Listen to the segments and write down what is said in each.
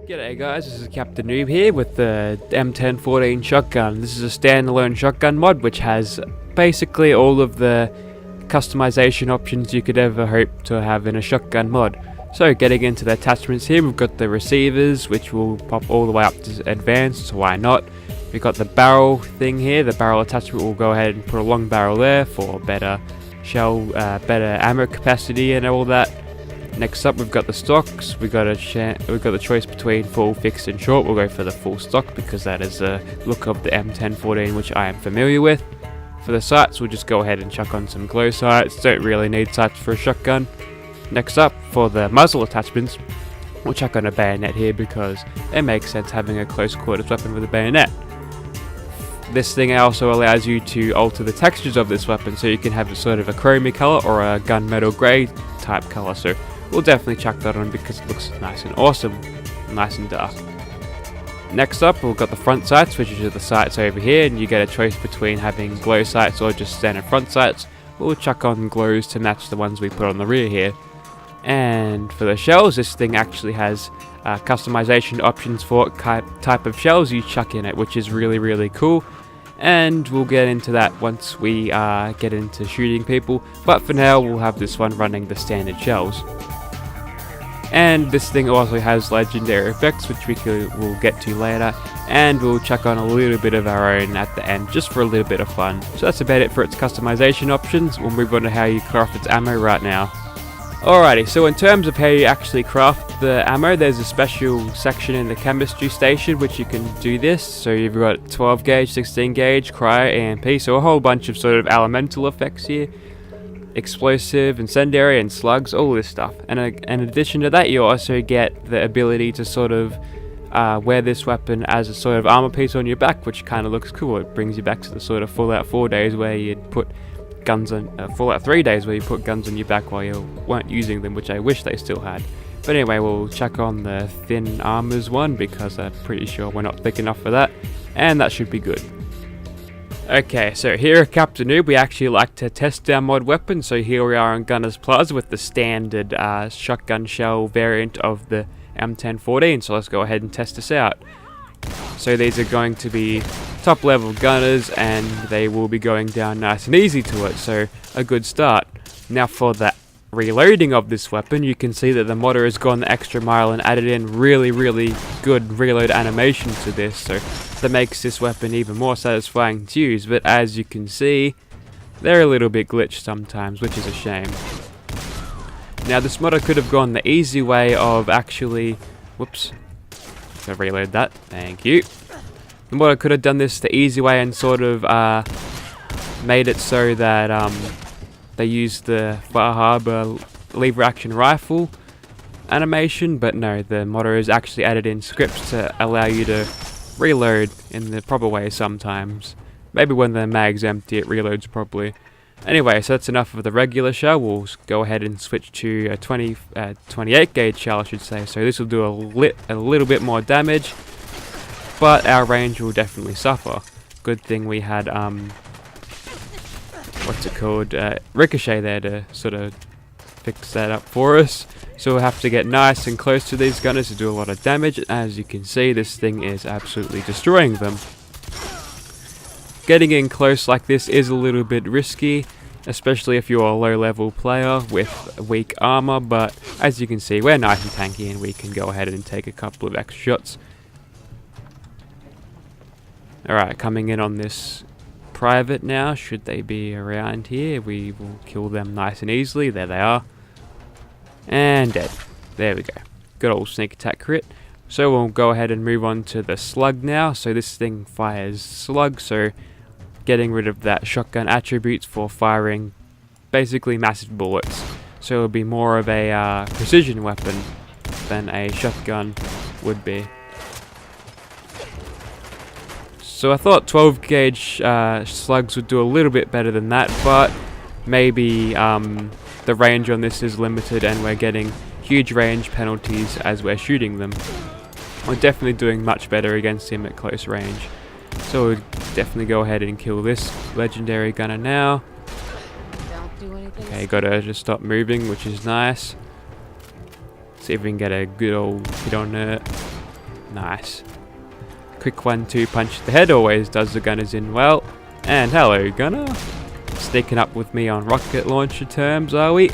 G'day guys, this is Captain Noob here with the M1014 shotgun. This is a standalone shotgun mod which has basically all of the customization options you could ever hope to have in a shotgun mod. So getting into the attachments here, we've got the receivers which will pop all the way up to advanced, so why not. We've got the barrel thing here, the barrel attachment will go ahead and put a long barrel there for better shell, better ammo capacity and all that. Next up we've got the stocks. We've got the choice between full, fixed and short. We'll go for the full stock because that is the look of the M1014 which I am familiar with. For the sights we'll just go ahead and chuck on some glow sights. Don't really need sights for a shotgun. Next up for the muzzle attachments we'll chuck on a bayonet here because it makes sense having a close quarters weapon with a bayonet. This thing also allows you to alter the textures of this weapon so you can have a sort of a chromey colour or a gunmetal grey type colour. So we'll definitely chuck that on because it looks nice and awesome, nice and dark. Next up we've got the front sights, which are the sights over here, and you get a choice between having glow sights or just standard front sights. We'll chuck on glows to match the ones we put on the rear here. And for the shells, this thing actually has customization options for what type of shells you chuck in it, which is really cool. And we'll get into that once we get into shooting people, but for now we'll have this one running the standard shells. And this thing also has legendary effects which we'll get to later, and we'll chuck on a little bit of our own at the end just for a little bit of fun. So that's about it for its customization options. We'll move on to how you craft its ammo right now. Alrighty, so in terms of how you actually craft the ammo, there's a special section in the chemistry station which you can do this. So you've got 12 gauge, 16 gauge, cryo, AMP, so a whole bunch of sort of elemental effects here. Explosive, incendiary and slugs, all this stuff. And in addition to that you also get the ability to sort of wear this weapon as a sort of armor piece on your back, which kind of looks cool. It brings you back to the sort of Fallout 4 days where you'd put guns on, Fallout 3 days where you put guns on your back while you weren't using them, which I wish they still had. But anyway, we'll chuck on the thin armors one because I'm pretty sure we're not thick enough for that, and that should be good. Okay, so here at Captain Noob we actually like to test our mod weapon, so here we are on Gunner's Plaza with the standard shotgun shell variant of the M1014, so let's go ahead and test this out. So these are going to be top level gunners and they will be going down nice and easy to it, so a good start. Now for the reloading of this weapon, you can see that the modder has gone the extra mile and added in really good reload animation to this, so that makes this weapon even more satisfying to use. But as you can see, they're a little bit glitched sometimes, which is a shame. Now this modder could have gone the easy way of actually, whoops, so reload that, thank you. The modder could have done this the easy way and sort of made it so that they used the Far Harbor lever action rifle animation, but no, the modder has actually added in scripts to allow you to reload in the proper way sometimes. Maybe when the mag's empty it reloads properly. Anyway, so that's enough of the regular shell. We'll go ahead and switch to a 28 gauge shell, I should say. So this will do a little bit more damage, but our range will definitely suffer. Good thing we had ricochet there to sort of fix that up for us. So we'll have to get nice and close to these gunners to do a lot of damage. As you can see, this thing is absolutely destroying them. Getting in close like this is a little bit risky, especially if you're a low level player with weak armor, but as you can see we're nice and tanky and we can go ahead and take a couple of extra shots. Alright, coming in on this private now. Should they be around here, we will kill them nice and easily. There they are. And dead. There we go. Good old sneak attack crit. So we'll go ahead and move on to the slug now. So this thing fires slug, so getting rid of that shotgun attributes for firing basically massive bullets. So it'll be more of a precision weapon than a shotgun would be. So I thought 12 gauge slugs would do a little bit better than that, but maybe the range on this is limited and we're getting huge range penalties as we're shooting them. We're definitely doing much better against him at close range. So we'll definitely go ahead and kill this legendary gunner now. Don't do anything. Okay, gotta just stop moving, which is nice. See if we can get a good old hit on it. Nice. Quick 1-2 punch to the head always does the gunners in well. And hello, gunner. Sneaking up with me on rocket launcher terms, are we?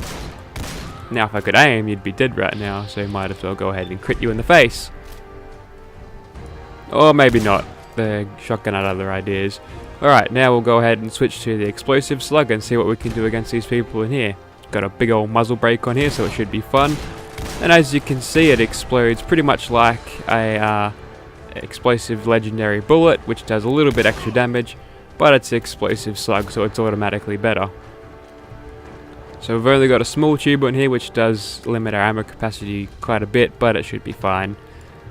Now if I could aim, you'd be dead right now, so might as well go ahead and crit you in the face. Or maybe not. The shotgun had other ideas. Alright, now we'll go ahead and switch to the explosive slug and see what we can do against these people in here. Got a big old muzzle brake on here, so it should be fun. And as you can see, it explodes pretty much like a explosive legendary bullet, which does a little bit extra damage, but it's explosive slug, so it's automatically better. So we've only got a small tube on here, which does limit our ammo capacity quite a bit, but it should be fine.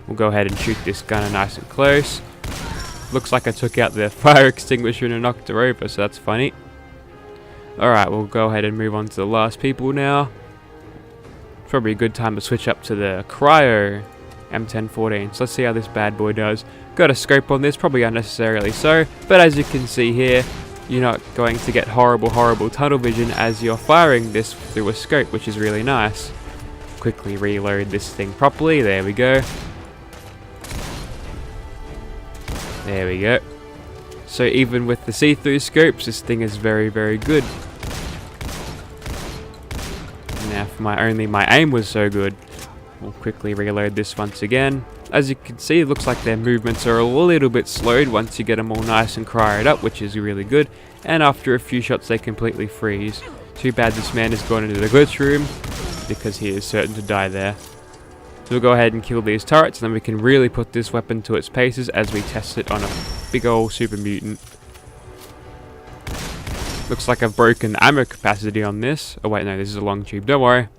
We'll go ahead and shoot this gunner nice and close. Looks like I took out the fire extinguisher and knocked her over, so that's funny. Alright, we'll go ahead and move on to the last people now. Probably a good time to switch up to the Cryo M1014. So let's see how this bad boy does. Got a scope on this, probably unnecessarily so, but as you can see here, you're not going to get horrible tunnel vision as you're firing this through a scope, which is really nice. Quickly reload this thing properly, there we go. There we go. So even with the see-through scopes, this thing is very good. Now if my aim was so good, we'll quickly reload this once again. As you can see, it looks like their movements are a little bit slowed once you get them all nice and cryoed up, which is really good. And after a few shots, they completely freeze. Too bad this man has gone into the glitch room, because he is certain to die there. So we'll go ahead and kill these turrets, and then we can really put this weapon to its paces as we test it on a big old super mutant. Looks like I've broken the ammo capacity on this. Oh wait, no, this is a long tube, don't worry.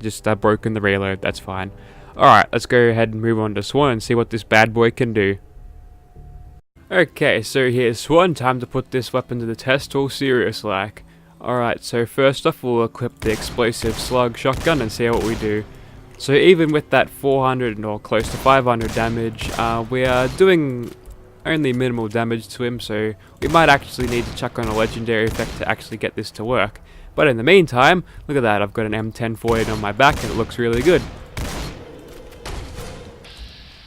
Just broken the reload, that's fine. Alright, let's go ahead and move on to Swan and see what this bad boy can do. Okay, so here's Swan, time to put this weapon to the test, all serious like. Alright, so first off we'll equip the explosive slug shotgun and see what we do. So even with that 400 or close to 500 damage, we are doing only minimal damage to him, so we might actually need to chuck on a legendary effect to actually get this to work. But in the meantime, look at that, I've got an M1014 on my back and it looks really good.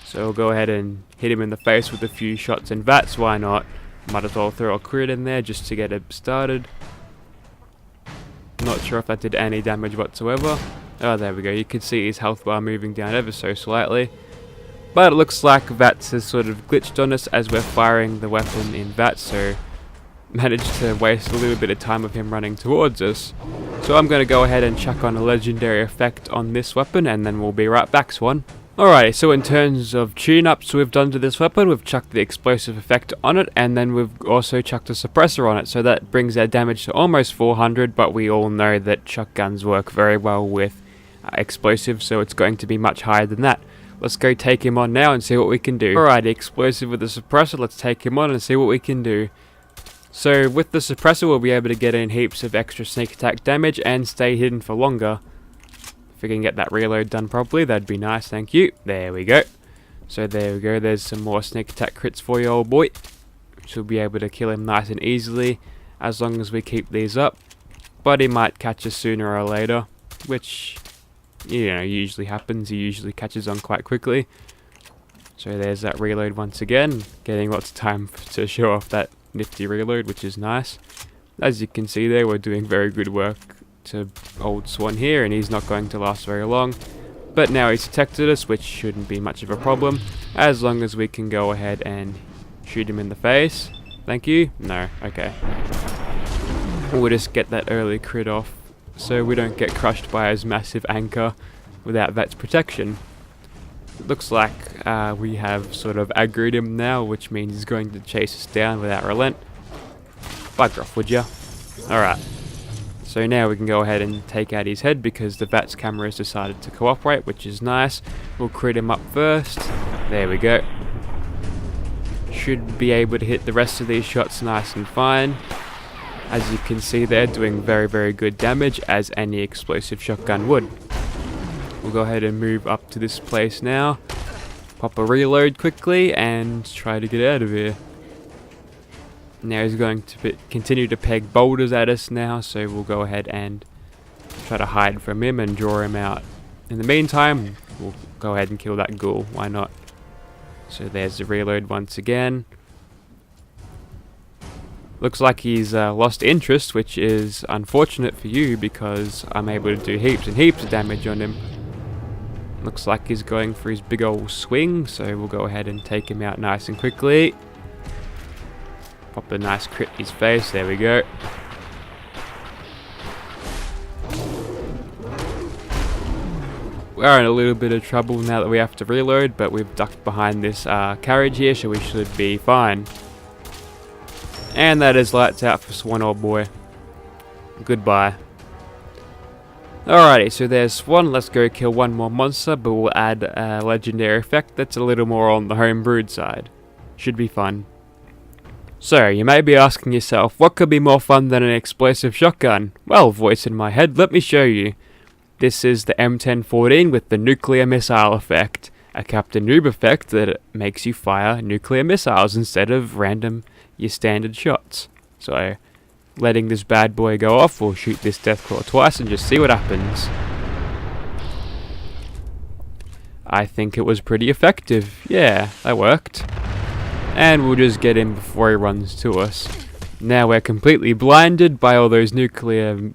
So we'll go ahead and hit him in the face with a few shots and VATS, why not? Might as well throw a crit in there just to get it started. Not sure if that did any damage whatsoever. Oh, there we go, you can see his health bar moving down ever so slightly. But it looks like VATS has sort of glitched on us as we're firing the weapon in VATS, so managed to waste a little bit of time of him running towards us. So I'm going to go ahead and chuck on a legendary effect on this weapon and then we'll be right back, Swan. Alrighty, so in terms of tune-ups we've done to this weapon, we've chucked the explosive effect on it, and then we've also chucked a suppressor on it, so that brings our damage to almost 400, but we all know that shotguns work very well with explosives, so it's going to be much higher than that. Let's go take him on now and see what we can do. Alrighty, explosive with the suppressor, let's take him on and see what we can do. So with the suppressor we'll be able to get in heaps of extra sneak attack damage and stay hidden for longer. If we can get that reload done properly, that'd be nice, thank you. There we go. So there we go, there's some more sneak attack crits for you, old boy. Should be able to kill him nice and easily, as long as we keep these up. But he might catch us sooner or later, which, you know, usually happens. He usually catches on quite quickly. So there's that reload once again, getting lots of time to show off that nifty reload, which is nice. As you can see there, we're doing very good work to old Swan here, and he's not going to last very long. But now he's detected us, which shouldn't be much of a problem, as long as we can go ahead and shoot him in the face. Thank you. No, okay. We'll just get that early crit off, so we don't get crushed by his massive anchor without VATS protection. It looks like we have sort of aggroed him now, which means he's going to chase us down without relent. Bugger off, would ya? Alright. So now we can go ahead and take out his head because the VATS camera has decided to cooperate, which is nice. We'll crit him up first. There we go. Should be able to hit the rest of these shots nice and fine. As you can see there, doing very good damage, as any explosive shotgun would. We'll go ahead and move up to this place now. Pop a reload quickly and try to get out of here. Now he's going to continue to peg boulders at us now, so we'll go ahead and try to hide from him and draw him out. In the meantime, we'll go ahead and kill that ghoul. Why not? So there's the reload once again. Looks like he's lost interest, which is unfortunate for you because I'm able to do heaps and heaps of damage on him. Looks like he's going for his big old swing, so we'll go ahead and take him out nice and quickly. Pop a nice crit in his face, there we go. We're in a little bit of trouble now that we have to reload, but we've ducked behind this carriage here, so we should be fine. And that is lights out for Swan, old boy. Goodbye. Alrighty, so there's Swan. Let's go kill one more monster, but we'll add a legendary effect that's a little more on the homebrewed side. Should be fun. So, you may be asking yourself, what could be more fun than an explosive shotgun? Well, voice in my head, let me show you. This is the M1014 with the nuclear missile effect. A Captain Noob effect that makes you fire nuclear missiles instead of random, your standard shots. So, letting this bad boy go off, we'll shoot this Deathclaw twice and just see what happens. I think it was pretty effective. Yeah, that worked. And we'll just get him before he runs to us. Now we're completely blinded by all those nuclear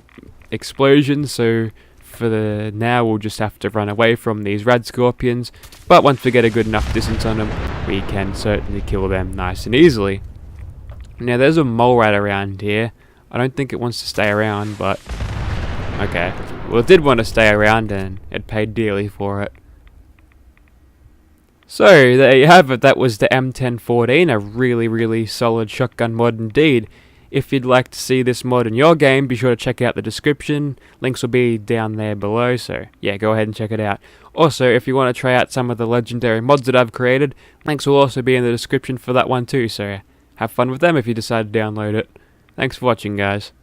explosions, so for the now we'll just have to run away from these rad scorpions. But once we get a good enough distance on them, we can certainly kill them nice and easily. Now there's a mole rat around here. I don't think it wants to stay around, but okay. Well, it did want to stay around and it paid dearly for it. So, there you have it. That was the M1014, a really solid shotgun mod indeed. If you'd like to see this mod in your game, be sure to check out the description. Links will be down there below, so yeah, go ahead and check it out. Also, if you want to try out some of the legendary mods that I've created, links will also be in the description for that one too, so have fun with them if you decide to download it. Thanks for watching, guys.